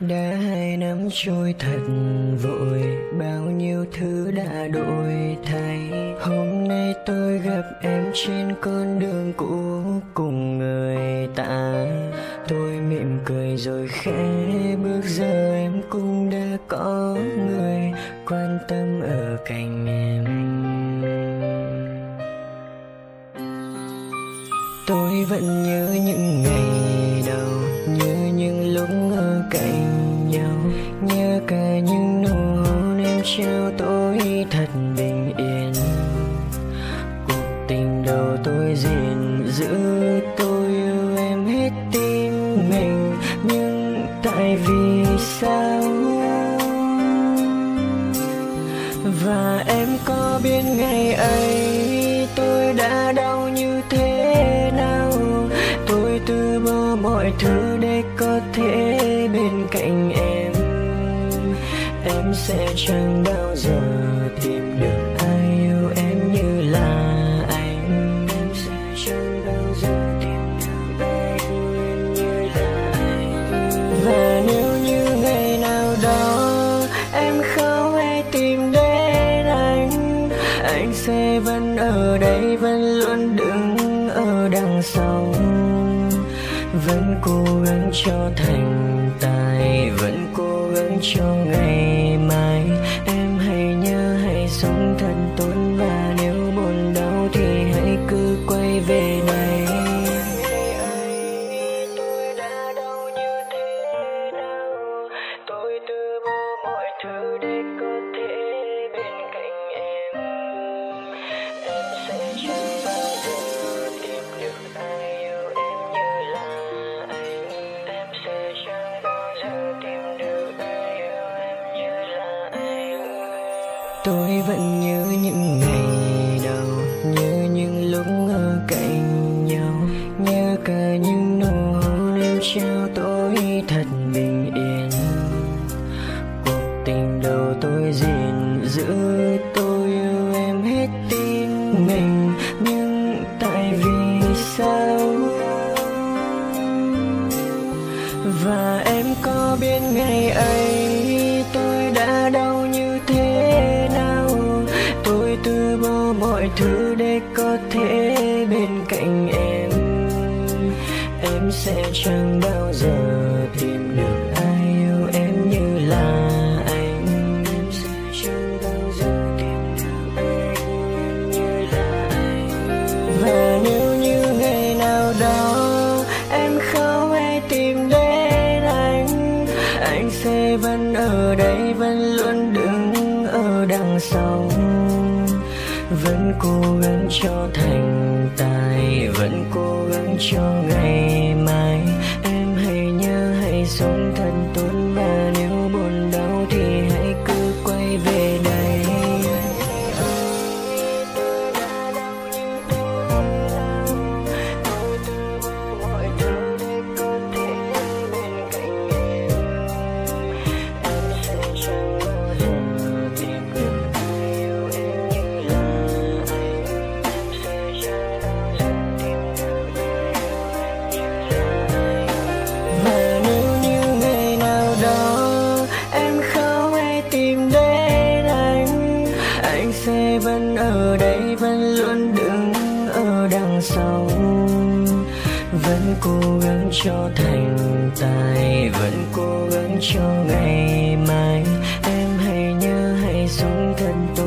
Đã 2 năm trôi thật vội, bao nhiêu thứ đã đổi thay. Hôm nay tôi gặp em trên con đường cũ cùng người ta. Tôi mỉm cười rồi khẽ bước, giờ em cũng đã có người quan tâm ở cạnh em. Tôi vẫn nhớ những ngày đầu, nhớ những lúc ở cạnh nhau, nhớ cả những nụ hôn em trao tôi thật bình yên. Cuộc tình đầu tôi gìn giữ, tôi yêu em hết tim mình, nhưng tại vì sao? Và em có biết ngày ấy tôi đã đau như thế nào? Tôi từ bỏ mọi thứ để có thể bên cạnh em. Em sẽ chẳng bao giờ tìm được ai yêu em như là anh. Em sẽ chẳng bao giờ tìm được ai yêu em như là anh. Và nếu như ngày nào đó em không hay tìm đến anh sẽ vẫn ở đây, vẫn luôn đứng ở đằng sau, vẫn cố gắng cho thành tài, vẫn cố gắng cho ngày mai. Em hãy nhớ, hãy sống thật tốt, và nếu buồn đau thì hãy cứ quay về đây. Tôi đã đau như thế nào? Tôi từ bỏ mọi thứ để có thể bên cạnh em. Em sẽ chẳng bao giờ tìm được ai yêu em như là anh. Em sẽ chẳng bao giờ tìm được ai yêu em như là anh. Tôi vẫn nhớ những ngày đầu, nhớ những lúc ở cạnh nhau, nhớ cả những nụ hôn em trao tôi thật bình yên. Cuộc tình đầu tôi gìn giữ, tôi yêu em hết tim mình, nhưng tại vì sao? Và em có biết ngày ấy tôi đã đau như thế nào? Tôi từ bỏ mọi thứ để có thể bên cạnh em. Em sẽ chẳng bao giờ tìm được ai yêu em như là anh. Em sẽ chẳng bao giờ tìm được ai yêu em như là anh. Và nếu như ngày nào đó em không hay tìm đến anh sẽ vẫn ở đây, vẫn luôn đứng ở đằng sau, vẫn cố gắng cho thành tài, vẫn cố gắng cho ngày mai. Em hãy nhớ, hãy sống thật tốt, và nếu buồn đau thì hãy cứ quay về đây. Tôi đã đau như thế nào? Tôi từ bỏ mọi thứ để có thể bên cạnh em. Em sẽ chẳng bao giờ tìm được ai yêu em như là anh. Em sẽ chẳng bao giờ tìm được ai yêu em như là anh. Và nếu như ngày nào đó em không hay tìm đến anh sẽ vẫn ở đây, vẫn luôn đứng ở đằng sau, vẫn cố gắng cho thành tài, vẫn cố gắng cho ngày mai. Em hãy nhớ, hãy sống thật tốt,